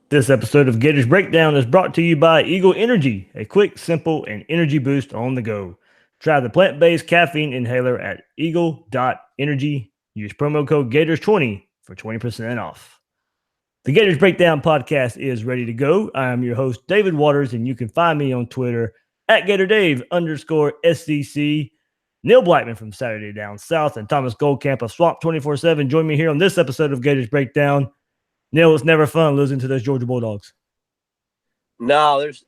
This episode of Gators Breakdown is brought to you by Eagle Energy, a quick, simple, and energy boost on the go. Try the plant-based caffeine inhaler at eagle.energy. Use promo code Gators20 for 20% off. The Gators Breakdown podcast is ready to go. I am your host, David Waters, and you can find me on Twitter at GatorDave_SCC. Neil Blackmon from Saturday Down South and Thomas Goldkamp of Swamp 24/7 join me here on this episode of Gators Breakdown. Neil, it's never fun losing to those Georgia Bulldogs. No, there's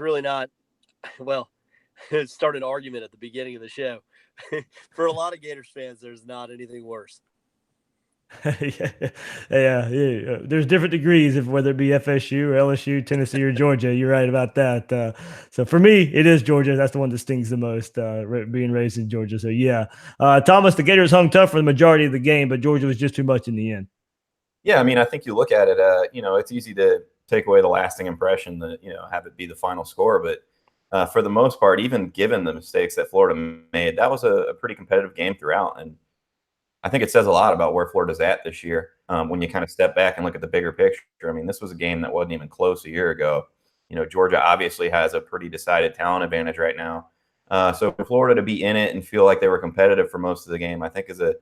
really not. Well, it started an argument at the beginning of the show. For a lot of Gators fans, there's not anything worse. Yeah. There's different degrees of whether it be FSU or LSU, Tennessee or Georgia. You're right about that. So for me, it is Georgia. That's the one that stings the most, being raised in Georgia. So yeah, Thomas, the Gators hung tough for the majority of the game, but Georgia was just too much in the end. Yeah, I mean, I think you look at it, it's easy to take away the lasting impression that, have it be the final score. But for the most part, even given the mistakes that Florida made, that was a pretty competitive game throughout. And I think it says a lot about where Florida's at this year when you kind of step back and look at the bigger picture. I mean, this was a game that wasn't even close a year ago. Georgia obviously has a pretty decided talent advantage right now. So for Florida to be in it and feel like they were competitive for most of the game, I think is a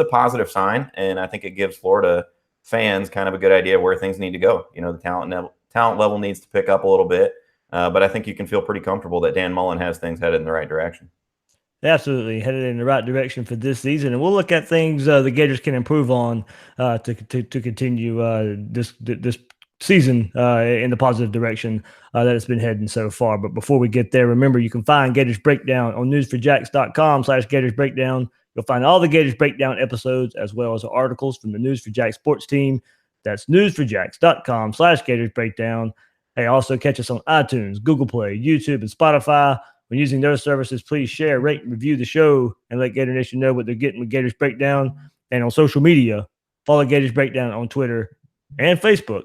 positive sign. And I think it gives Florida fans kind of a good idea where things need to go. The talent level needs to pick up a little bit. But I think you can feel pretty comfortable that Dan Mullen has things headed in the right direction. Absolutely headed in the right direction for this season, and we'll look at things the Gators can improve on to continue this season in the positive direction that it's been heading so far. But before we get there, remember you can find Gators Breakdown on newsforjacks.com/Gators Breakdown. You'll find all the Gators Breakdown episodes as well as articles from the News for Jacks sports team. That's newsforjacks.com/Gators Breakdown. Hey, also catch us on iTunes, Google Play, YouTube, and Spotify. When using those services, please share, rate, and review the show and let Gator Nation know what they're getting with Gators Breakdown. And on social media, follow Gators Breakdown on Twitter and Facebook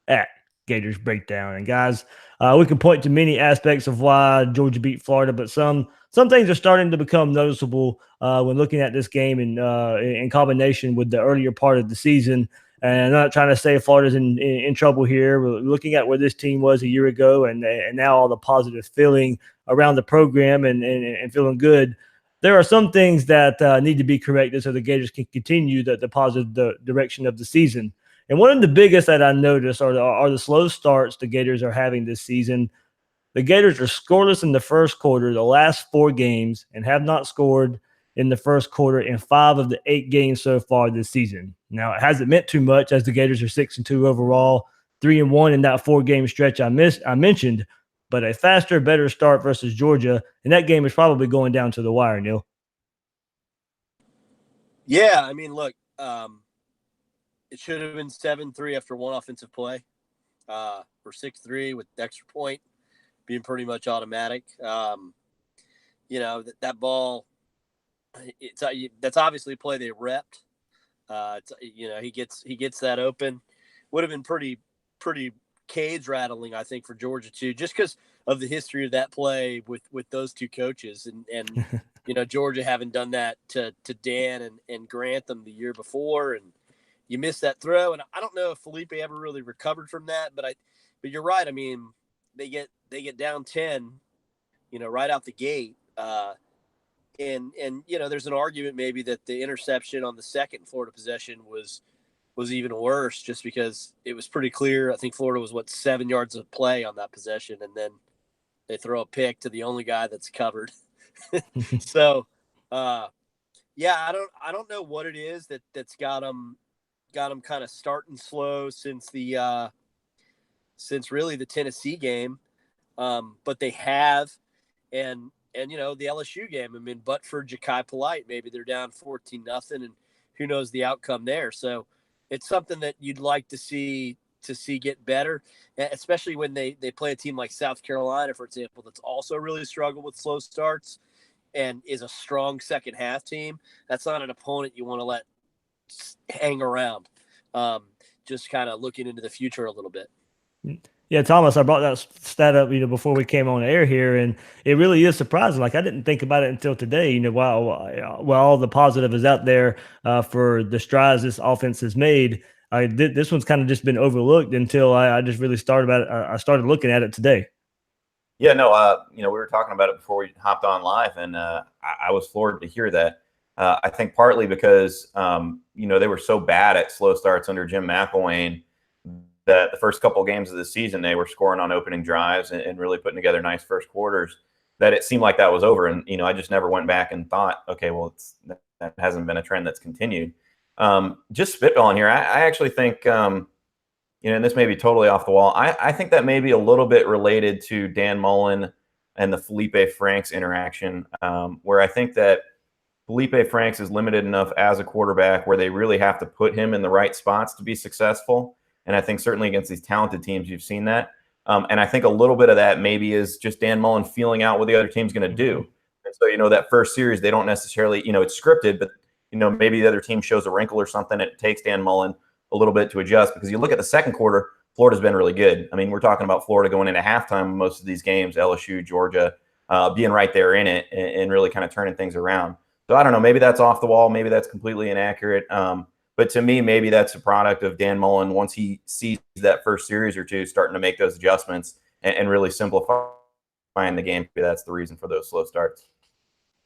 at Gators Breakdown. And guys, we can point to many aspects of why Georgia beat Florida, but some things are starting to become noticeable when looking at this game in combination with the earlier part of the season. And I'm not trying to say Florida's in trouble here. We're looking at where this team was a year ago and now all the positive feeling around the program and feeling good. There are some things that need to be corrected so the Gators can continue the positive direction of the season. And one of the biggest that I noticed are the slow starts the Gators are having this season. The Gators are scoreless in the first quarter, the last 4 games, and have not scored in the first quarter in 5 of the 8 games so far this season. Now, it hasn't meant too much as the Gators are 6-2 overall, 3-1 in that 4-game stretch I mentioned, but a faster, better start versus Georgia, and that game is probably going down to the wire, Neil. Yeah, I mean, look, it should have been 7-3 after one offensive play, or 6-3 with the extra point being pretty much automatic. That ball, that's obviously a play they repped. He gets that open. Would have been pretty cage rattling, I think, for Georgia too, just because of the history of that play with those two coaches, and Georgia having done that to Dan and Grantham the year before, and you missed that throw. And I don't know if Felipe ever really recovered from that, but you're right. I mean, they get down 10, right out the gate. And there's an argument maybe that the interception on the second Florida possession was even worse, just because it was pretty clear. I think Florida was 7 yards of play on that possession, and then they throw a pick to the only guy that's covered. So, I don't know what it is that's got them kind of starting slow since really the Tennessee game, but they have, and the LSU game. I mean, but for Ja'Kai Polite, maybe they're down 14-0, and who knows the outcome there. So it's something that you'd like to see get better, especially when they play a team like South Carolina, for example, that's also really struggled with slow starts and is a strong second half team. That's not an opponent you want to let hang around. Just kind of looking into the future a little bit. Yeah, Thomas, I brought that stat up, before we came on air here, and it really is surprising. Like, I didn't think about it until today. While all the positive is out there for the strides this offense has made, This one's kind of just been overlooked until I just really I started looking at it today. Yeah, no, we were talking about it before we hopped on live, and I was floored to hear that. I think partly because, they were so bad at slow starts under Jim McElwain that the first couple of games of the season, they were scoring on opening drives and really putting together nice first quarters, that it seemed like that was over. And, I just never went back and thought, okay, well, that hasn't been a trend that's continued. Just spitballing here, I actually think, and this may be totally off the wall, I think that may be a little bit related to Dan Mullen and the Felipe Franks interaction, where I think that Felipe Franks is limited enough as a quarterback where they really have to put him in the right spots to be successful. And I think certainly against these talented teams, you've seen that. And I think a little bit of that maybe is just Dan Mullen feeling out what the other team's going to do. And so, that first series, they don't necessarily, it's scripted, but, maybe the other team shows a wrinkle or something. It takes Dan Mullen a little bit to adjust, because you look at the second quarter, Florida's been really good. I mean, we're talking about Florida going into halftime most of these games, LSU, Georgia, being right there in it and really kind of turning things around. So I don't know, maybe that's off the wall. Maybe that's completely inaccurate. But to me, maybe that's a product of Dan Mullen, once he sees that first series or two, starting to make those adjustments and really simplifying the game. Maybe that's the reason for those slow starts.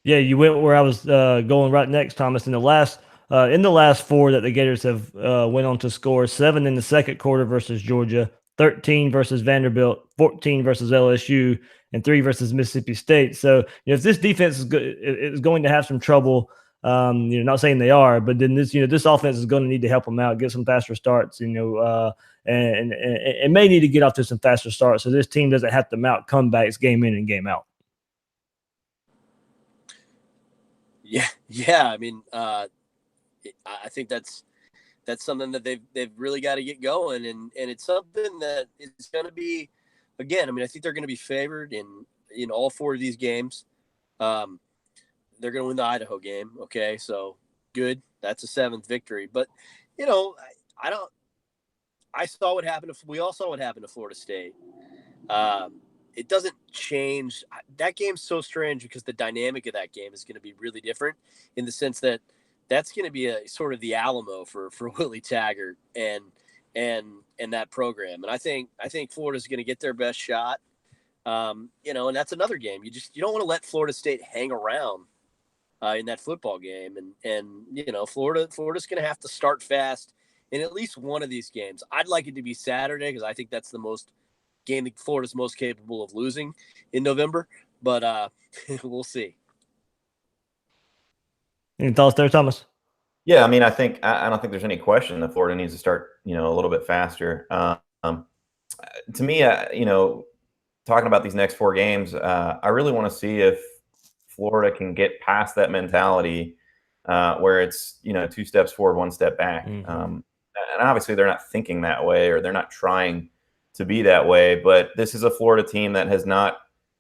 Yeah, you went where I was going right next, Thomas. In the last 4 that the Gators have went on to score, 7 in the second quarter versus Georgia, 13 versus Vanderbilt, 14 versus LSU, and 3 versus Mississippi State. So, if this defense is going to have some trouble, not saying they are, but then this offense is going to need to help them out, get some faster starts, and may need to get off to some faster starts so this team doesn't have to mount comebacks game in and game out. Yeah. I mean, I think that's something that they've really got to get going, and it's something that is going to be, again, I mean, I think they're going to be favored in all 4 of these games. They're going to win the Idaho game. Okay, so good. That's a 7th victory. But we all saw what happened to Florida State. It doesn't change. That game's so strange because the dynamic of that game is going to be really different, in the sense that that's going to be a sort of the Alamo for Willie Taggart and that program. And I think Florida's going to get their best shot. And that's another game. You don't want to let Florida State hang around in that football game. And Florida's going to have to start fast in at least one of these games. I'd like it to be Saturday, because I think that's the game that Florida's most capable of losing in November, but we'll see. Any thoughts there, Thomas? Yeah, I mean, I don't think there's any question that Florida needs to start, a little bit faster. To me, talking about these next 4 games, I really want to see if Florida can get past that mentality where it's 2 steps forward, 1 step back. Mm-hmm. And obviously they're not thinking that way, or they're not trying to be that way. But this is a Florida team that has not,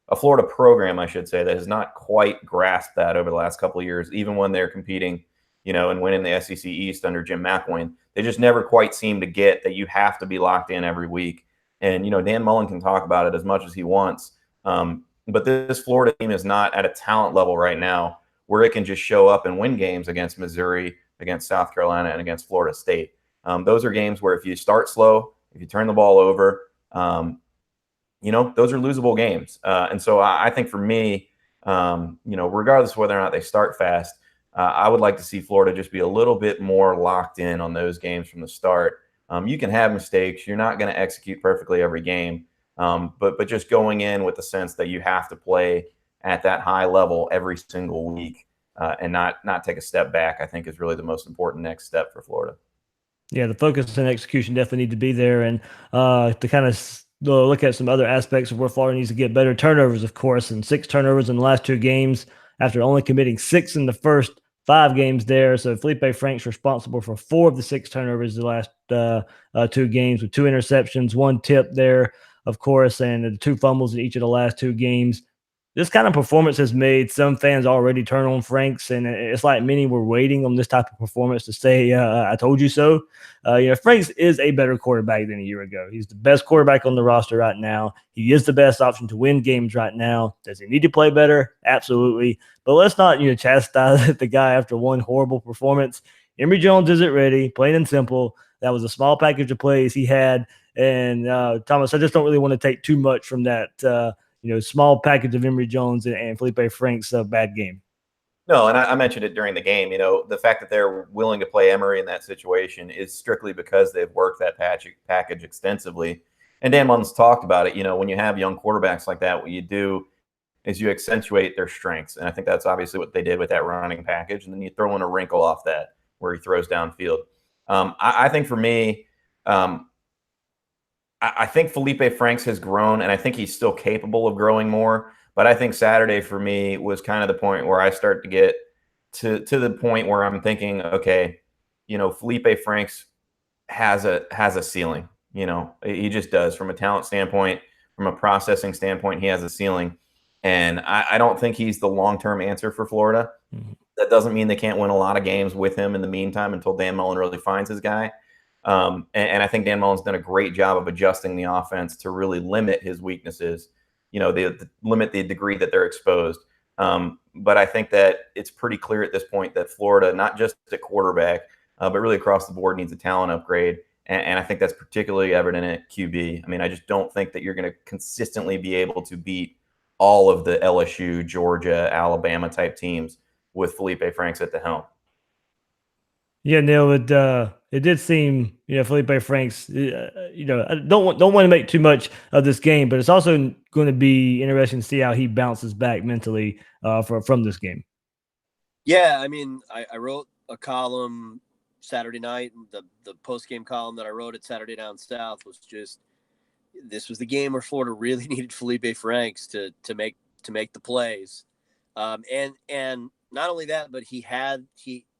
a Florida program, I should say, that has not quite grasped that over the last couple of years, even when they're competing, and winning the SEC East under Jim McElwain. They just never quite seem to get that you have to be locked in every week. And, Dan Mullen can talk about it as much as he wants. But this Florida team is not at a talent level right now where it can just show up and win games against Missouri, against South Carolina, and against Florida State. Those are games where if you start slow, if you turn the ball over, those are losable games. And so I think for me, regardless of whether or not they start fast, I would like to see Florida just be a little bit more locked in on those games from the start. You can have mistakes. You're not going to execute perfectly every game. But just going in with the sense that you have to play at that high level every single week and not take a step back, I think is really the most important next step for Florida. Yeah, the focus and execution definitely need to be there. And to kind of look at some other aspects of where Florida needs to get better, turnovers, of course, and 6 turnovers in the last 2 games after only committing 6 in the first 5 games there. So Felipe Franks responsible for 4 of the 6 turnovers the last 2 games, with 2 interceptions, 1 tip there, of course, and 2 fumbles in each of the last 2 games. This kind of performance has made some fans already turn on Franks, and it's like many were waiting on this type of performance to say, I told you so. Franks is a better quarterback than a year ago. He's the best quarterback on the roster right now. He is the best option to win games right now. Does he need to play better? Absolutely. But let's not, chastise the guy after one horrible performance. Emory Jones isn't ready, plain and simple. That was a small package of plays he had. And Thomas, I just don't really want to take too much from that, small package of Emory Jones and Felipe Frank's bad game. No, and I mentioned it during the game. The fact that they're willing to play Emory in that situation is strictly because they've worked that package extensively. And Dan Mullen's talked about it. When you have young quarterbacks like that, what you do is you accentuate their strengths. And I think that's obviously what they did with that running package. And then you throw in a wrinkle off that where he throws downfield. I think for me, I think Felipe Franks has grown, and I think he's still capable of growing more. But I think Saturday for me was kind of the point where I start to get to the point where I'm thinking, okay, Felipe Franks has a ceiling. He just does. From a talent standpoint, from a processing standpoint, he has a ceiling. And I don't think he's the long-term answer for Florida. Mm-hmm. That doesn't mean they can't win a lot of games with him in the meantime until Dan Mullen really finds his guy. And I think Dan Mullen's done a great job of adjusting the offense to really limit his weaknesses, limit the degree that they're exposed. But I think that it's pretty clear at this point that Florida, not just at quarterback, but really across the board, needs a talent upgrade. And I think that's particularly evident at QB. I mean, I just don't think that you're going to consistently be able to beat all of the LSU, Georgia, Alabama type teams with Felipe Franks at the helm. Yeah, Neil, it did seem, Felipe Franks, I don't want to make too much of this game, but it's also going to be interesting to see how he bounces back mentally from this game. Yeah, I mean, I wrote a column Saturday night. The post-game column that I wrote at Saturday Down South was just, this was the game where Florida really needed Felipe Franks to make the plays. And not only that, but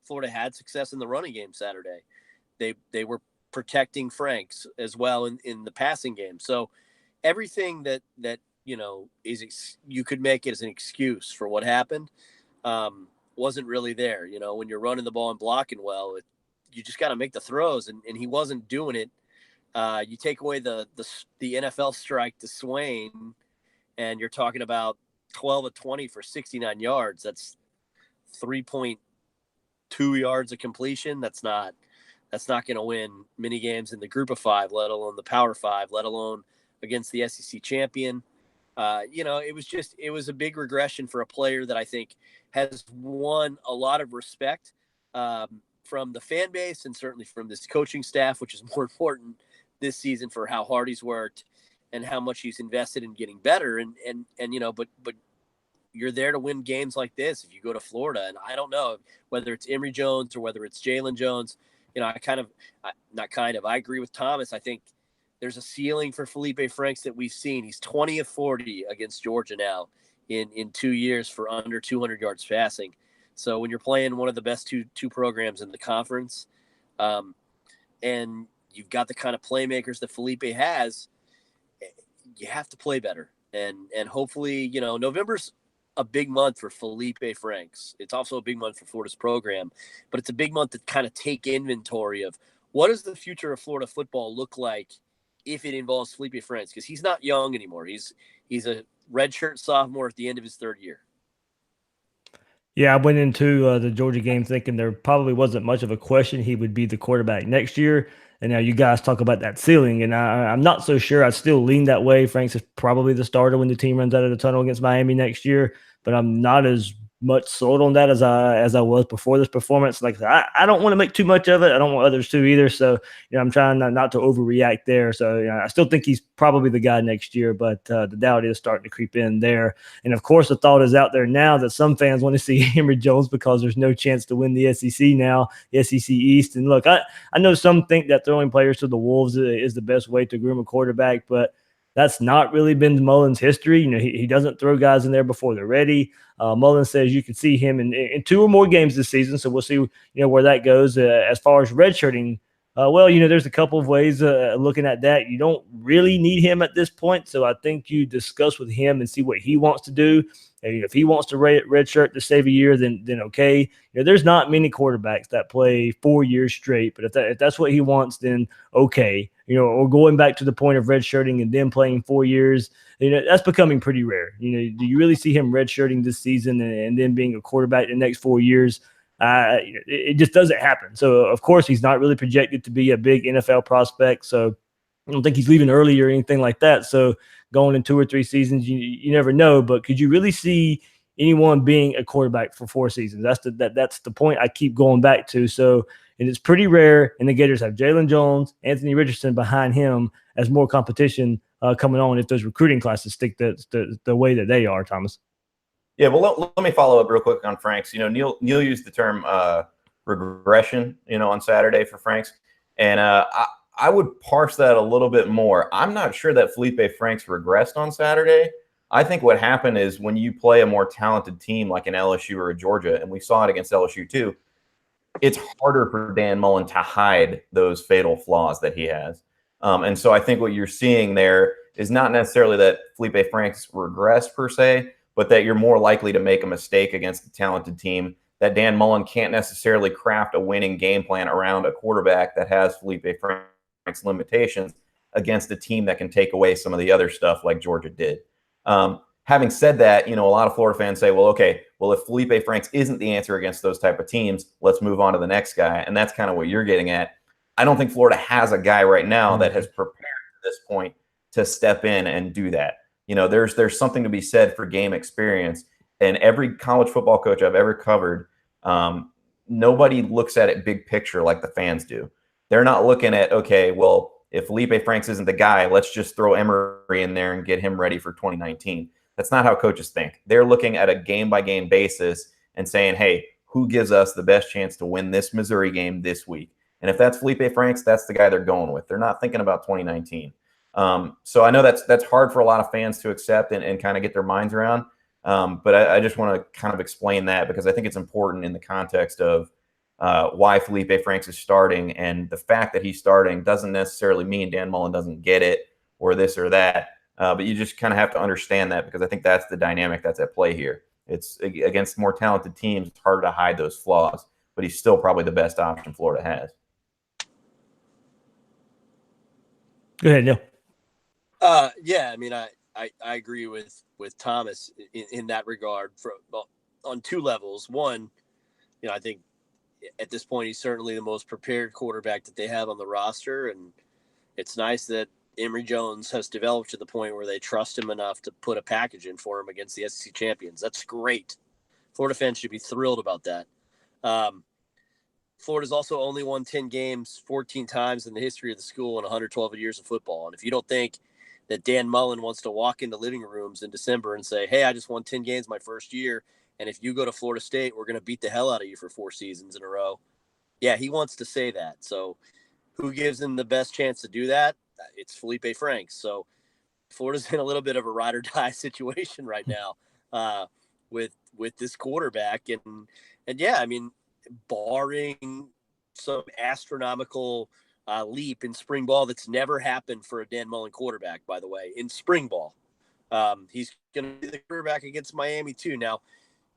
Florida had success in the running game Saturday. They were protecting Franks as well in the passing game. So everything that is you could make it as an excuse for what happened wasn't really there. When you're running the ball and blocking well, you just got to make the throws, and he wasn't doing it. You take away the NFL strike to Swain, and you're talking about 12 of 20 for 69 yards. That's 3.2 yards of completion. That's not going to win many games in the group of five, let alone the power five, let alone against the SEC champion. It was a big regression for a player that I think has won a lot of respect from the fan base and certainly from this coaching staff, which is more important this season for how hard he's worked and how much he's invested in getting better. But you're there to win games like this if you go to Florida. And I don't know whether it's Emory Jones or whether it's Jalen Jones. I agree with Thomas. I think there's a ceiling for Felipe Franks that we've seen. He's 20 of 40 against Georgia now in 2 years for under 200 yards passing. So when you're playing one of the best two programs in the conference, and you've got the kind of playmakers that Felipe has, you have to play better. And hopefully, November's a big month for Felipe Franks. It's also a big month for Florida's program, but it's a big month to kind of take inventory of what does the future of Florida football look like if it involves Felipe Franks, because he's not young anymore. He's a redshirt sophomore at the end of his third year. Yeah, I went into the Georgia game thinking there probably wasn't much of a question he would be the quarterback next year. And now you guys talk about that ceiling, and I'm not so sure. I still lean that way. Franks is probably the starter when the team runs out of the tunnel against Miami next year, but I'm not as much sold on that as I was before this performance. Like I don't want to make too much of it. I don't want others to either. So I'm trying not to overreact there. So I still think he's probably the guy next year, but the doubt is starting to creep in there. And of course, the thought is out there now that some fans want to see Emory Jones because there's no chance to win the SEC now, the SEC East. And look, I know some think that throwing players to the Wolves is the best way to groom a quarterback, but that's not really been Mullen's history. He doesn't throw guys in there before they're ready. Mullen says you can see him in 2 or more games this season, so we'll see where that goes. As far as redshirting, there's a couple of ways looking at that. You don't really need him at this point, so I think you discuss with him and see what he wants to do. And if he wants to redshirt to save a year, then okay. There's not many quarterbacks that play 4 years straight, but if that's what he wants, then okay. Or going back to the point of redshirting and then playing 4 years, that's becoming pretty rare. Do you really see him redshirting this season and then being a quarterback the next 4 years? It just doesn't happen. So, of course, he's not really projected to be a big NFL prospect. So I don't think he's leaving early or anything like that. So going in 2 or 3 seasons, you never know. But could you really see anyone being a quarterback for 4 seasons? That's the point I keep going back to. So, and it's pretty rare. And the Gators have Jalen Jones, Anthony Richardson behind him as more competition coming on if those recruiting classes stick the way that they are, Thomas. Yeah, well, let me follow up real quick on Franks. Neil used the term regression, on Saturday for Franks, and I would parse that a little bit more. I'm not sure that Felipe Franks regressed on Saturday. I think what happened is when you play a more talented team like an LSU or a Georgia, and we saw it against LSU too, it's harder for Dan Mullen to hide those fatal flaws that he has. And so I think what you're seeing there is not necessarily that Felipe Franks regressed per se, but that you're more likely to make a mistake against a talented team, that Dan Mullen can't necessarily craft a winning game plan around a quarterback that has Felipe Franks' limitations against a team that can take away some of the other stuff like Georgia did. Having said that, a lot of Florida fans say, well, if Felipe Franks isn't the answer against those type of teams, let's move on to the next guy. And that's kind of what you're getting at. I don't think Florida has a guy right now that has prepared to this point to step in and do that. There's something to be said for game experience. And every college football coach I've ever covered, nobody looks at it big picture like the fans do. They're not looking at, if Felipe Franks isn't the guy, let's just throw Emory in there and get him ready for 2019. That's not how coaches think. They're looking at a game-by-game basis and saying, hey, who gives us the best chance to win this Missouri game this week? And if that's Felipe Franks, that's the guy they're going with. They're not thinking about 2019. So I know that's hard for a lot of fans to accept and kind of get their minds around. But I just want to kind of explain that because I think it's important in the context of why Felipe Franks is starting. And the fact that he's starting doesn't necessarily mean Dan Mullen doesn't get it or this or that. But you just kind of have to understand that because I think that's the dynamic that's at play here. It's against more talented teams, it's harder to hide those flaws, but he's still probably the best option Florida has. Go ahead, Neil. Yeah, I mean, I agree with Thomas in that regard on 2 levels. One, I think at this point he's certainly the most prepared quarterback that they have on the roster, and it's nice that Emory Jones has developed to the point where they trust him enough to put a package in for him against the SEC champions. That's great. Florida fans should be thrilled about that. Florida's also only won 10 games 14 times in the history of the school in 112 years of football. And if you don't think that Dan Mullen wants to walk into living rooms in December and say, hey, I just won 10 games my first year, and if you go to Florida State, we're going to beat the hell out of you for 4 seasons in a row. Yeah, he wants to say that. So who gives him the best chance to do that? It's Felipe Franks. So Florida's in a little bit of a ride or die situation right now with this quarterback. And yeah, I mean, barring some astronomical leap in spring ball that's never happened for a Dan Mullen quarterback, by the way, in spring ball. He's going to be the quarterback against Miami too. Now,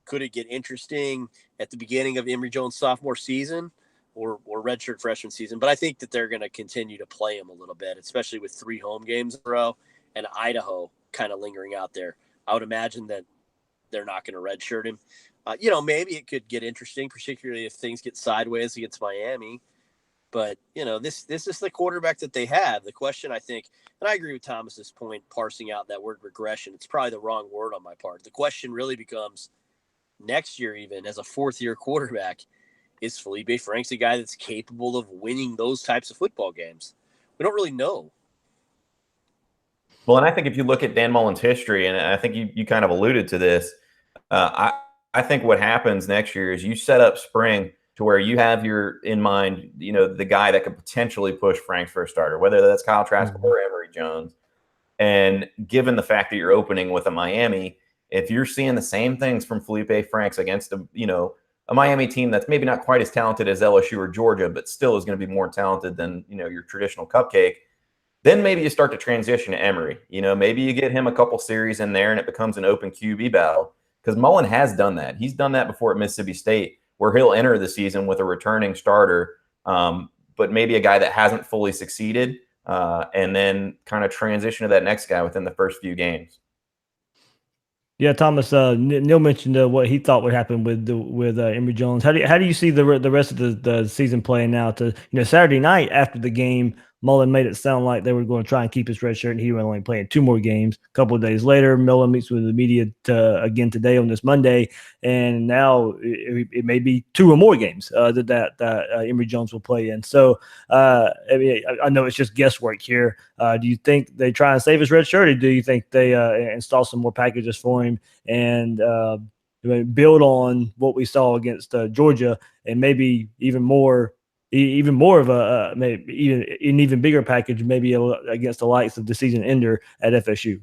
could it get interesting at the beginning of Emory Jones' sophomore season or redshirt freshman season? But I think that they're going to continue to play him a little bit, especially with 3 home games in a row and Idaho kind of lingering out there. I would imagine that they're not going to redshirt him. Maybe it could get interesting, particularly if things get sideways against Miami. But, this is the quarterback that they have. The question, I think, and I agree with Thomas's point, parsing out that word regression. It's probably the wrong word on my part. The question really becomes next year, even as a 4th-year quarterback, is Felipe Franks a guy that's capable of winning those types of football games? We don't really know. Well, and I think if you look at Dan Mullen's history, and I think you kind of alluded to this, I think what happens next year is you set up spring to where you have in mind, the guy that could potentially push Franks for a starter, whether that's Kyle Trask or Emory Jones. And given the fact that you're opening with a Miami, if you're seeing the same things from Felipe Franks against a Miami team that's maybe not quite as talented as LSU or Georgia, but still is going to be more talented than, your traditional cupcake, then maybe you start to transition to Emory. Maybe you get him a couple series in there and it becomes an open QB battle because Mullen has done that. He's done that before at Mississippi State where he'll enter the season with a returning starter, but maybe a guy that hasn't fully succeeded and then kind of transition to that next guy within the first few games. Yeah, Thomas. Neil mentioned what he thought would happen with Emory Jones. How do you see the rest of the season playing out? Saturday night after the game, Mullen made it sound like they were going to try and keep his red shirt, and he was only playing 2 more games. A couple of days later, Mullen meets with the media again today on this Monday, and now it may be 2 or more games that Emory Jones will play in. So I mean, I know it's just guesswork here. Do you think they try and save his red shirt, or do you think they install some more packages for him and build on what we saw against Georgia, and maybe even more of a maybe even an even bigger package, maybe against the likes of the season ender at FSU?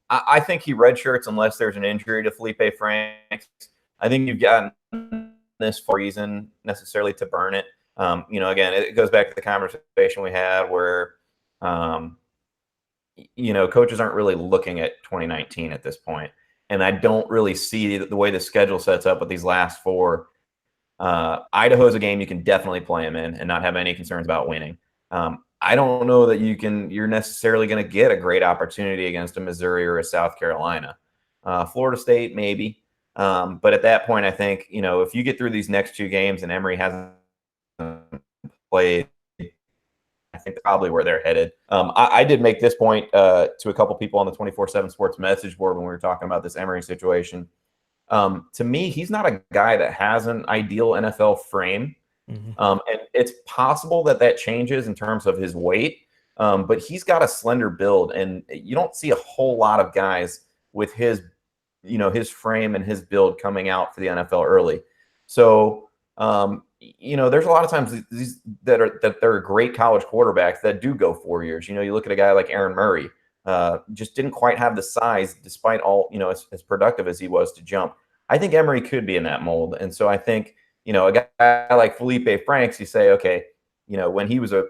I think he redshirts unless there's an injury to Felipe Franks. I think you've gotten this for a reason necessarily to burn it. Again, it goes back to the conversation we had where, coaches aren't really looking at 2019 at this point. And I don't really see the way the schedule sets up with these last 4. Idaho's a game you can definitely play him in and not have any concerns about winning. I don't know that you're necessarily going to get a great opportunity against a Missouri or a South Carolina. Florida State, maybe. But at that point, I think, if you get through these next 2 games and Emory hasn't played, I think probably where they're headed. I did make this point to a couple people on the 24/7 Sports message board when we were talking about this Emory situation. To me, he's not a guy that has an ideal NFL frame. Mm-hmm. And it's possible that changes in terms of his weight, but he's got a slender build, and you don't see a whole lot of guys with his frame and his build coming out for the NFL early. So, there's a lot of times these that are great college quarterbacks that do go 4 years. You look at a guy like Aaron Murray, just didn't quite have the size, despite all, as productive as he was to jump. I think Emory could be in that mold, and so I think, a guy like Felipe Franks, you say, okay, when he was a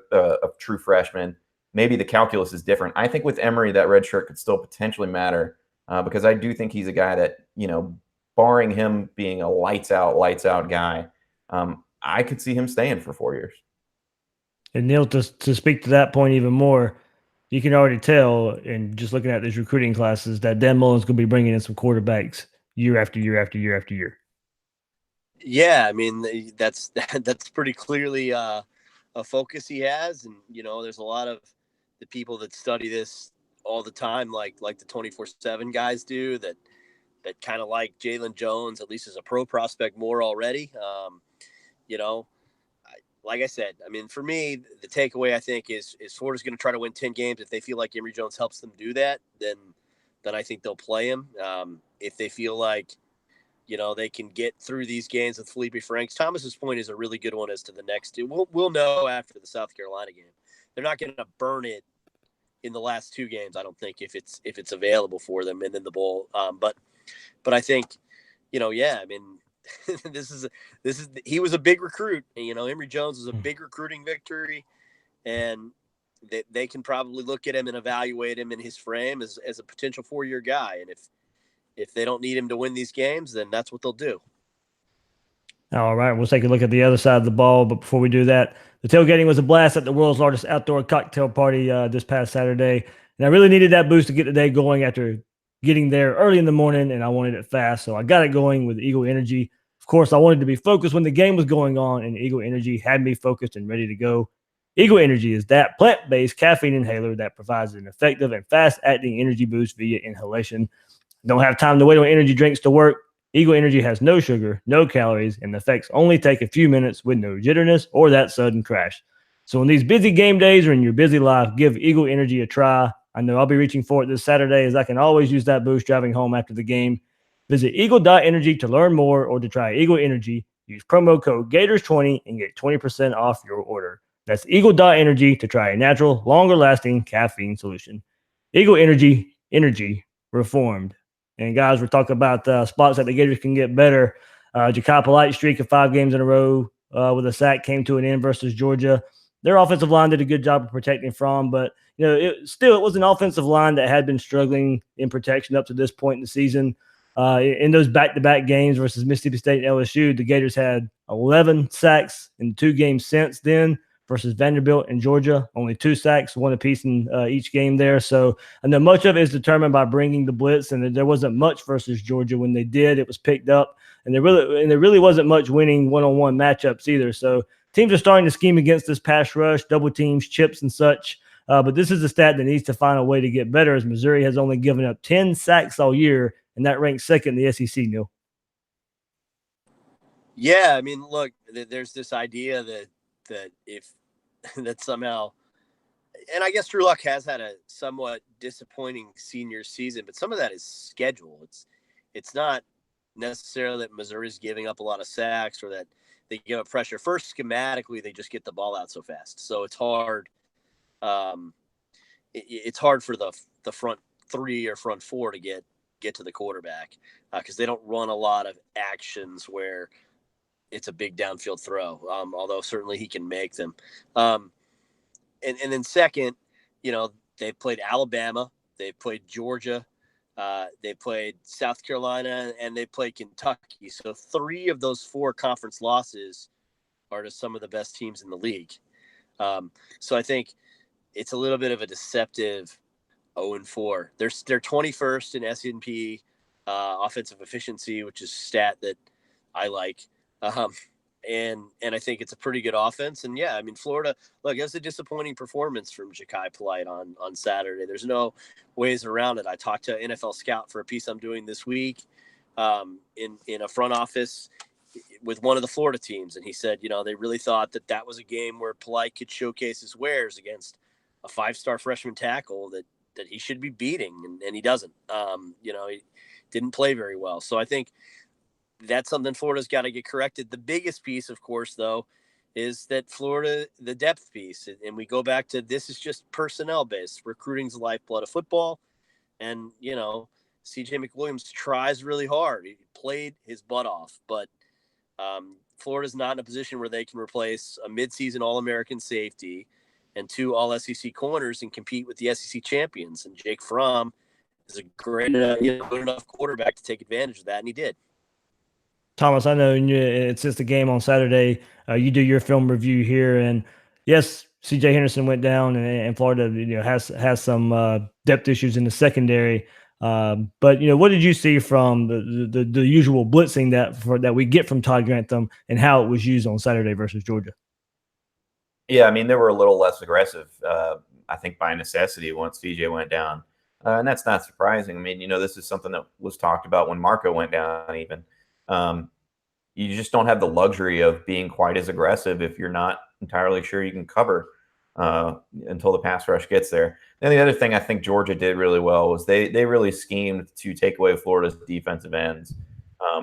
true freshman, maybe the calculus is different. I think with Emory, that red shirt could still potentially matter because I do think he's a guy that, barring him being a lights out guy, I could see him staying for 4 years. And Neil, to speak to that point even more, you can already tell, and just looking at these recruiting classes, that Dan Mullen's going to be bringing in some quarterbacks year after year after year after year. Yeah, I mean, that's pretty clearly a focus he has. And, there's a lot of the people that study this all the time, like the 24/7 guys do, that kind of like Jalen Jones, at least as a pro prospect, more already. Like I said, I mean, for me, the takeaway, I think, is Florida's going to try to win 10 games. If they feel like Emory Jones helps them do that, then I think they'll play him. If they feel like, they can get through these games with Felipe Franks. Thomas's point is a really good one as to the next 2. We'll know after the South Carolina game. They're not going to burn it in the last 2 games, I don't think, if it's available for them, and then the bowl. But I think, yeah, I mean, this is he was a big recruit. Emory Jones was a big recruiting victory, and they can probably look at him and evaluate him in his frame as a potential 4-year guy. And if they don't need him to win these games, then that's what they'll do. All right, we'll take a look at the other side of the ball. But before we do that, the tailgating was a blast at the world's largest outdoor cocktail party this past Saturday. And I really needed that boost to get the day going after getting there early in the morning, and I wanted it fast. So I got it going with Eagle Energy. Of course, I wanted to be focused when the game was going on, and Eagle Energy had me focused and ready to go. Eagle Energy is that plant-based caffeine inhaler that provides an effective and fast-acting energy boost via inhalation. Don't have time to wait on energy drinks to work? Eagle Energy has no sugar, no calories, and the effects only take a few minutes with no jitterness or that sudden crash. So on these busy game days or in your busy life, give Eagle Energy a try. I know I'll be reaching for it this Saturday, as I can always use that boost driving home after the game. Visit eagle.energy to learn more or to try Eagle Energy. Use promo code Gators20 and get 20% off your order. That's eagle.energy to try a natural, longer-lasting caffeine solution. Eagle Energy, energy reformed. And guys, we're talking about spots that the Gators can get better. Ja'Kai Polite's streak of 5 games in a row with a sack came to an end versus Georgia. Their offensive line did a good job of protecting from, but it was an offensive line that had been struggling in protection up to this point in the season. In those back-to-back games versus Mississippi State and LSU, the Gators had 11 sacks in 2 games since then versus Vanderbilt and Georgia. Only 2 sacks, 1 apiece in each game there. So I know much of it is determined by bringing the blitz, and there wasn't much versus Georgia. When they did, it was picked up, and there really wasn't much winning one-on-one matchups either. So teams are starting to scheme against this pass rush, double teams, chips, and such. But this is a stat that needs to find a way to get better, as Missouri has only given up 10 sacks all year, and that ranks second in the SEC, Neil. Yeah, I mean, look, there's this idea that if that somehow, and I guess Drew Luck has had a somewhat disappointing senior season, but some of that is schedule. It's not necessarily that Missouri's giving up a lot of sacks or that they give up pressure. First, schematically, they just get the ball out so fast, so it's hard. It's hard for the front 3 or front 4 to get to the quarterback because they don't run a lot of actions where it's a big downfield throw, although certainly he can make them. And then second, they played Alabama, they played Georgia, they played South Carolina, and they played Kentucky. So 3 of those 4 conference losses are to some of the best teams in the league. So I think it's a little bit of a deceptive 0-4. They're 21st in S&P offensive efficiency, which is a stat that I like. And I think it's a pretty good offense. And yeah, I mean, Florida, look, it was a disappointing performance from Ja'Kai Polite on Saturday. There's no ways around it. I talked to NFL Scout for a piece I'm doing this week in a front office with one of the Florida teams. And he said, they really thought that was a game where Polite could showcase his wares against a 5-star freshman tackle that he should be beating. And he doesn't, he didn't play very well. So I think that's something Florida's got to get corrected. The biggest piece, of course, though, is that Florida, the depth piece. And we go back to this is just personnel based. Recruiting's the lifeblood of football. And, CJ McWilliams tries really hard. He played his butt off. But Florida's not in a position where they can replace a midseason All-American safety and 2 All-SEC corners and compete with the SEC champions. And Jake Fromm is a great, good enough quarterback to take advantage of that, and he did. Thomas, I know it's just a game on Saturday. You do your film review here, and yes, C.J. Henderson went down, and Florida, has some depth issues in the secondary. But what did you see from the usual blitzing that we get from Todd Grantham and how it was used on Saturday versus Georgia? Yeah, I mean, they were a little less aggressive, I think, by necessity once C.J. went down, and that's not surprising. I mean, this is something that was talked about when Marco went down, even. You just don't have the luxury of being quite as aggressive if you're not entirely sure you can cover until the pass rush gets there. Then the other thing I think Georgia did really well was they really schemed to take away Florida's defensive ends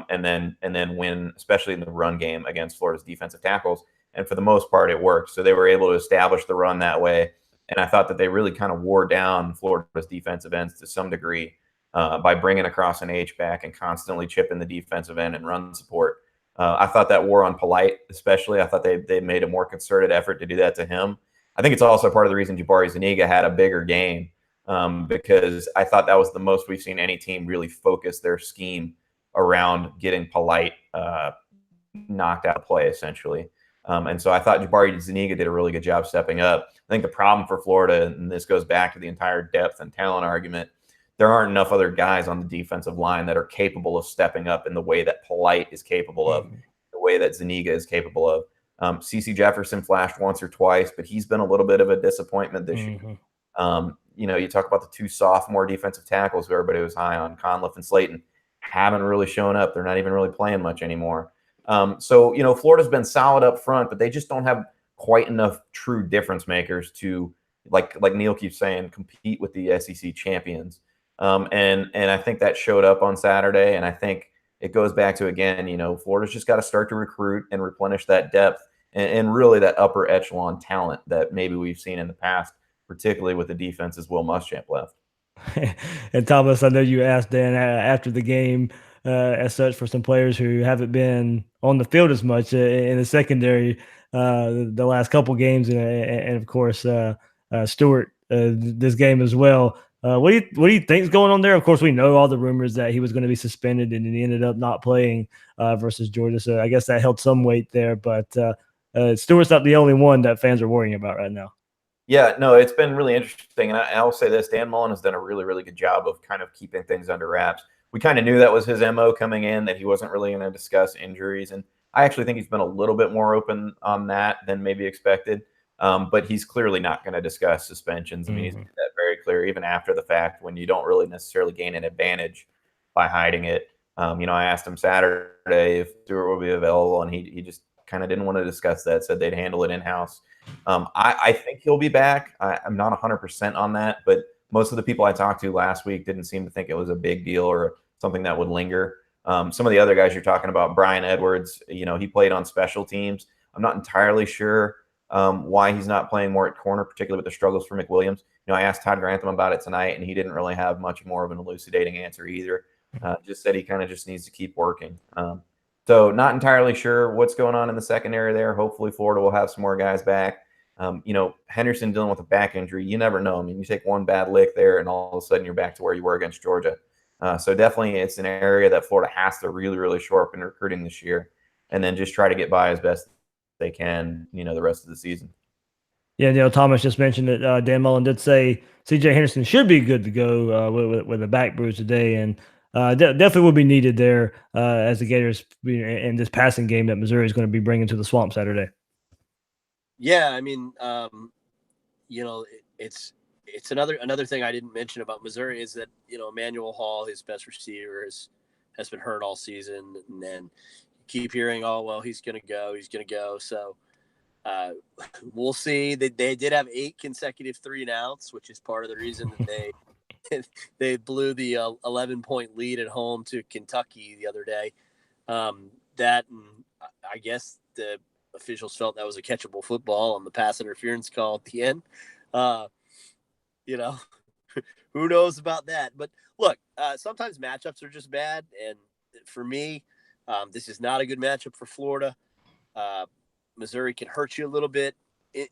and then win, especially in the run game against Florida's defensive tackles. And for the most part, it worked. So they were able to establish the run that way. And I thought that they really kind of wore down Florida's defensive ends to some degree by bringing across an H-back and constantly chipping the defensive end and run support. I thought that wore on Polite, especially. I thought they made a more concerted effort to do that to him. I think it's also part of the reason Jabari Zuniga had a bigger game because I thought that was the most we've seen any team really focus their scheme around getting Polite knocked out of play, essentially. And so I thought Jabari Zuniga did a really good job stepping up. I think the problem for Florida, and this goes back to the entire depth and talent argument, there aren't enough other guys on the defensive line that are capable of stepping up in the way that Polite is capable of, the way that Zuniga is capable of. CeCe Jefferson flashed once or twice, but he's been a little bit of a disappointment this year. You talk about the 2 sophomore defensive tackles who everybody was high on, Conliffe and Slayton, haven't really shown up. They're not even really playing much anymore. So Florida's been solid up front, but they just don't have quite enough true difference makers to, like Neil keeps saying, compete with the SEC champions. And I think that showed up on Saturday. And I think it goes back to, again, Florida's just got to start to recruit and replenish that depth and really that upper echelon talent that maybe we've seen in the past, particularly with the defense as Will Muschamp left. And Thomas, I know you asked Dan after the game as such for some players who haven't been on the field as much in the secondary the last couple games, and of course Stewart this game as well. What do you think is going on there? Of course, we know all the rumors that he was going to be suspended, and he ended up not playing versus Georgia. So I guess that held some weight there. But Stewart's not the only one that fans are worrying about right now. Yeah, no, it's been really interesting. And I will say this, Dan Mullen has done a really, really good job of kind of keeping things under wraps. We kind of knew that was his MO coming in, that he wasn't really going to discuss injuries. And I actually think he's been a little bit more open on that than maybe expected. But he's clearly not going to discuss suspensions. I mean, he's made that very clear, even after the fact, when you don't really necessarily gain an advantage by hiding it. I asked him Saturday if Stewart will be available, and he just kind of didn't want to discuss that, said they'd handle it in-house. I think he'll be back. I'm not 100% on that, but most of the people I talked to last week didn't seem to think it was a big deal or something that would linger. Some of the other guys you're talking about, Brian Edwards, he played on special teams. I'm not entirely sure why he's not playing more at corner, particularly with the struggles for McWilliams. I asked Todd Grantham about it tonight, and he didn't really have much more of an elucidating answer either. Just said he kind of just needs to keep working. So not entirely sure what's going on in the secondary there. Hopefully Florida will have some more guys back. Henderson dealing with a back injury, you never know. I mean, you take one bad lick there and all of a sudden you're back to where you were against Georgia. So definitely it's an area that Florida has to really, really shore up in recruiting this year and then just try to get by as best they can, the rest of the season. Yeah, Thomas just mentioned that Dan Mullen did say C.J. Henderson should be good to go with a back bruise today, and definitely will be needed there as the Gators in this passing game that Missouri is going to be bringing to the Swamp Saturday. Yeah, I mean, it's another thing I didn't mention about Missouri is that Emmanuel Hall, his best receiver, has been hurt all season, and then you keep hearing, oh well, he's going to go. So we'll see. They did have 8 consecutive 3-and-outs, which is part of the reason that they blew the 11-point lead at home to Kentucky the other day. That, and I guess the officials felt that was a catchable football on the pass interference call at the end. Who knows about that? But look, sometimes matchups are just bad. And for me, this is not a good matchup for Florida. Missouri can hurt you a little bit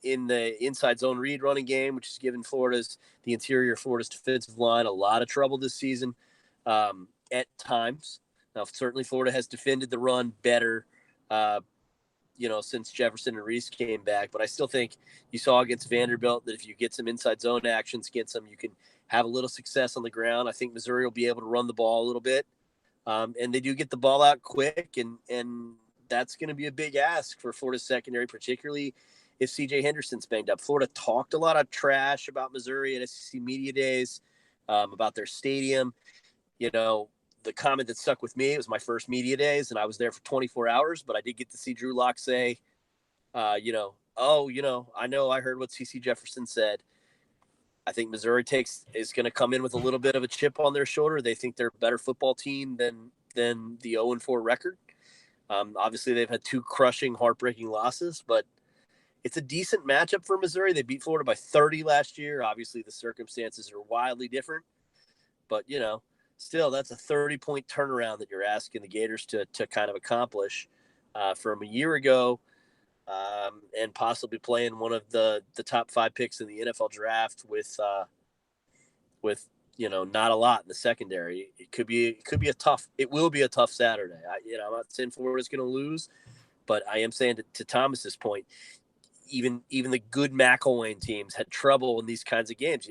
in the inside zone read running game, which has given the interior Florida's defensive line a lot of trouble this season at times. Now, certainly Florida has defended the run better, since Jefferson and Reese came back. But I still think you saw against Vanderbilt that if you get some inside zone actions against them, you can have a little success on the ground. I think Missouri will be able to run the ball a little bit. And they do get the ball out quick, and that's going to be a big ask for Florida's secondary, particularly if C.J. Henderson's banged up. Florida talked a lot of trash about Missouri at SEC Media Days, about their stadium. The comment that stuck with me, it was my first media days, and I was there for 24 hours, but I did get to see Drew Lock say, I know I heard what C.C. Jefferson said. I think Missouri is going to come in with a little bit of a chip on their shoulder. They think they're a better football team than the 0-4 record. Obviously, they've had 2 crushing, heartbreaking losses, but it's a decent matchup for Missouri. They beat Florida by 30 last year. Obviously, the circumstances are wildly different, but, still, that's a 30-point turnaround that you're asking the Gators to kind of accomplish from a year ago, and possibly playing one of the top 5 picks in the NFL draft with not a lot in the secondary. It will be a tough Saturday. I'm not saying Florida's going to lose, but I am saying to Thomas's point, even the good McElwain teams had trouble in these kinds of games.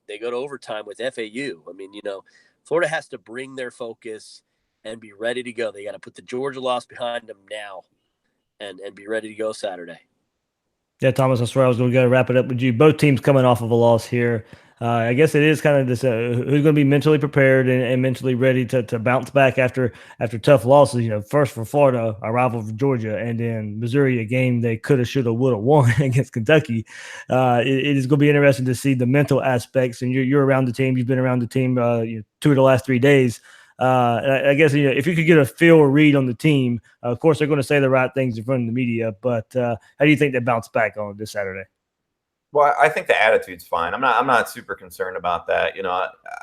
They go to overtime with FAU. I mean, Florida has to bring their focus and be ready to go. They got to put the Georgia loss behind them now and be ready to go Saturday. Yeah, Thomas, that's where I was going to go to wrap it up with you. Both teams coming off of a loss here. I guess it is kind of this who's going to be mentally prepared and mentally ready to bounce back after tough losses. First for Florida, a rival for Georgia, and then Missouri, a game they could have, should have, would have won against Kentucky. It is going to be interesting to see the mental aspects. And you're around the team. You've been around the team 2 of the last 3 days. I guess if you could get a feel or read on the team, of course they're going to say the right things in front of the media. But how do you think they bounce back on this Saturday? Well, I think the attitude's fine. I'm not super concerned about that.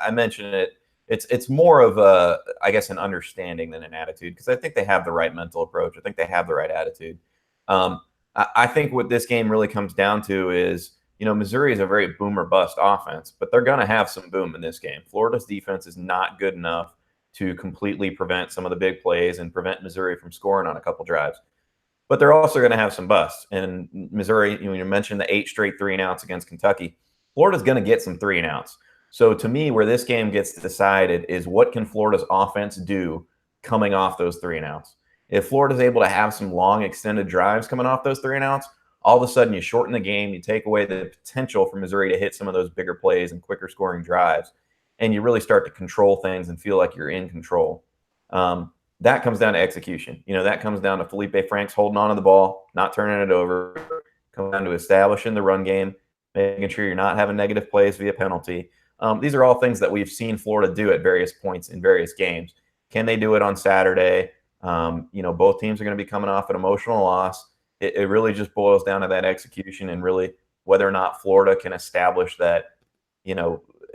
I mentioned it. It's more of an understanding than an attitude, because I think they have the right mental approach. I think they have the right attitude. I think what this game really comes down to is, Missouri is a very boom or bust offense, but they're going to have some boom in this game. Florida's defense is not good enough to completely prevent some of the big plays and prevent Missouri from scoring on a couple drives. but they're also going to have some busts. And Missouri, you mentioned the 8 straight 3-and-outs against Kentucky. Florida's going to get some 3-and-outs. So to me, where this game gets decided is what can Florida's offense do coming off those 3-and-outs. If Florida's able to have some long extended drives coming off those 3-and-outs, all of a sudden you shorten the game, you take away the potential for Missouri to hit some of those bigger plays and quicker scoring drives, and you really start to control things and feel like you're in control. That comes down to execution. That comes down to Felipe Franks holding on to the ball, not turning it over, comes down to establishing the run game, making sure you're not having negative plays via penalty. These are all things that we've seen Florida do at various points in various games. Can they do it on Saturday? Both teams are going to be coming off an emotional loss. It really just boils down to that execution and really whether or not Florida can establish that,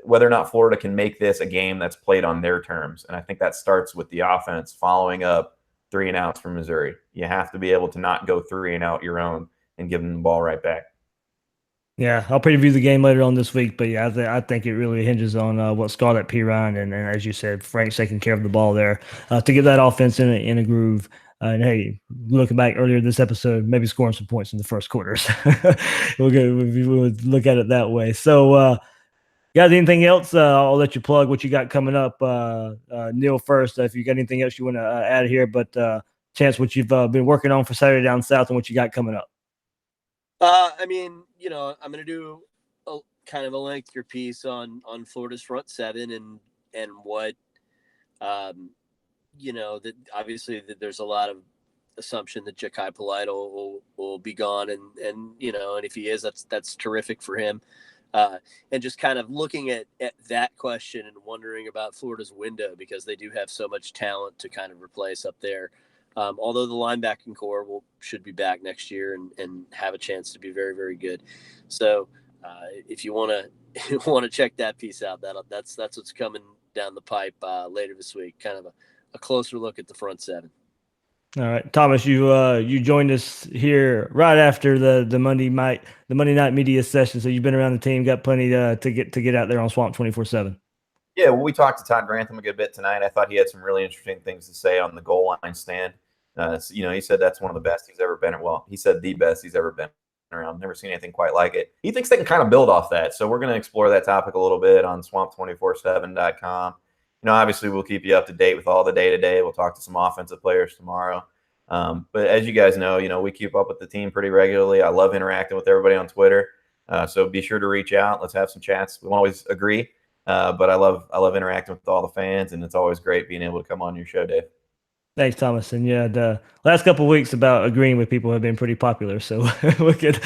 whether or not Florida can make this a game that's played on their terms. And I think that starts with the offense following up 3-and-outs from Missouri. You have to be able to not go 3-and-out your own and give them the ball right back. Yeah, I'll preview the game later on this week, but yeah, I think it really hinges on what Scarlett Pirine and as you said, Frank's taking care of the ball there to get that offense in a groove. And hey, looking back earlier this episode, maybe scoring some points in the first quarters. We'll look at it that way. So, guys, anything else? I'll let you plug what you got coming up. Neil first, if you got anything else you want to add here, but Chance, what you've been working on for Saturday Down South and what you got coming up. I'm going to do a kind of a lengthier piece on Florida's front seven and what, that obviously that there's a lot of assumption that Ja'Kai Polite will be gone. And if he is, that's terrific for him. And just kind of looking at that question and wondering about Florida's window, because they do have so much talent to kind of replace up there. Although the linebacking core should be back next year and have a chance to be very, very good. So if you want to check that piece out, that's what's coming down the pipe later this week. Kind of a closer look at the front seven. All right, Thomas, you joined us here right after the Monday night media session. So you've been around the team, got plenty to get out there on Swamp 24/7. Yeah, well, we talked to Todd Grantham a good bit tonight. I thought he had some really interesting things to say on the goal line stand. He said that's one of the best he's ever been. Well, he said the best he's ever been around. Never seen anything quite like it. He thinks they can kind of build off that. So we're going to explore that topic a little bit on swamp247.com. Obviously we'll keep you up to date with all the day-to-day. We'll talk to some offensive players tomorrow. But as you guys know, we keep up with the team pretty regularly. I love interacting with everybody on Twitter. So be sure to reach out. Let's have some chats. We won't always agree. But I love interacting with all the fans, and it's always great being able to come on your show, Dave. Thanks, Thomas. And yeah, the last couple of weeks about agreeing with people have been pretty popular. So look at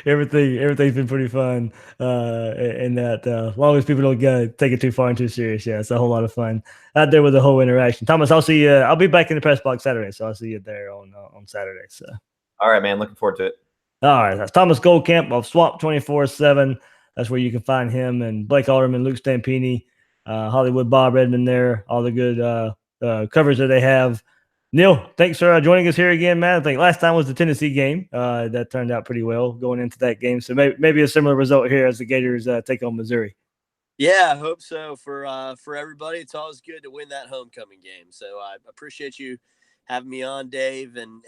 everything's been pretty fun. And that as long as people don't take it too far and too serious, yeah, it's a whole lot of fun out there with the whole interaction. Thomas, I'll see you. I'll be back in the press box Saturday, so I'll see you there on Saturday. So, all right, man, looking forward to it. All right, that's Thomas Goldkamp of Swamp 24/7. That's where you can find him and Blake Alderman, Luke Stampini, Hollywood Bob Redmond there, all the good coverage that they have. Neil, thanks for joining us here again, man. I think last time was the Tennessee game. That turned out pretty well going into that game. So maybe a similar result here as the Gators take on Missouri. Yeah, I hope so for everybody. It's always good to win that homecoming game. So I appreciate you having me on, Dave, and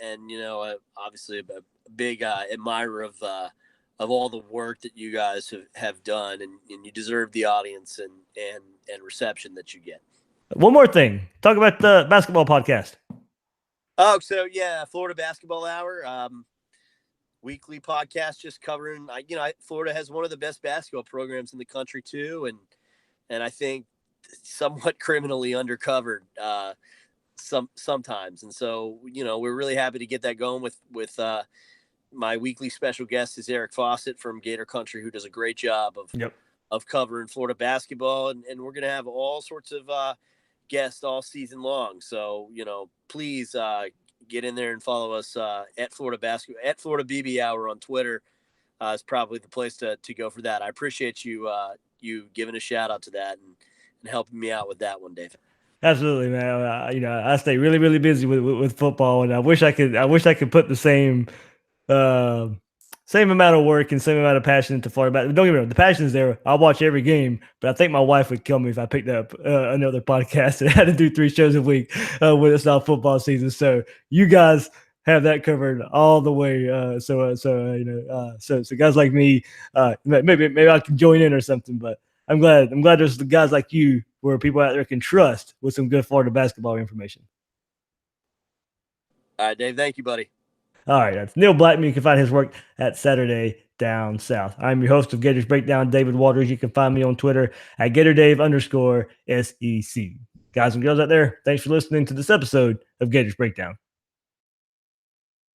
obviously a big admirer of all the work that you guys have done, and you deserve the audience and reception that you get. One more thing. Talk about the basketball podcast. Oh, so yeah, Florida Basketball Hour, weekly podcast just covering, Florida has one of the best basketball programs in the country too. And I think somewhat criminally undercovered sometimes. And so, we're really happy to get that going with my weekly special guest is Eric Fawcett from Gator Country, who does a great job of covering Florida basketball. And we're going to have all sorts of guests all season long. So, please get in there and follow us at Florida BB Hour on Twitter. Is probably the place to go for that. I appreciate you giving a shout out to that and helping me out with that one, Dave. Absolutely, man. I stay really, really busy with football, and I wish I could put the same amount of work and same amount of passion into Florida. But don't get me wrong, the passion is there. I'll watch every game, but I think my wife would kill me if I picked up another podcast and had to do 3 shows a week when it's not football season. So you guys have that covered all the way. So guys like me, maybe I can join in or something. But I'm glad there's the guys like you where people out there can trust with some good Florida basketball information. All right, Dave. Thank you, buddy. All right, that's Neil Blackmon. You can find his work at Saturday Down South. I'm your host of Gators Breakdown, David Waters. You can find me on Twitter at GatorDave_SEC. Guys and girls out there, thanks for listening to this episode of Gators Breakdown.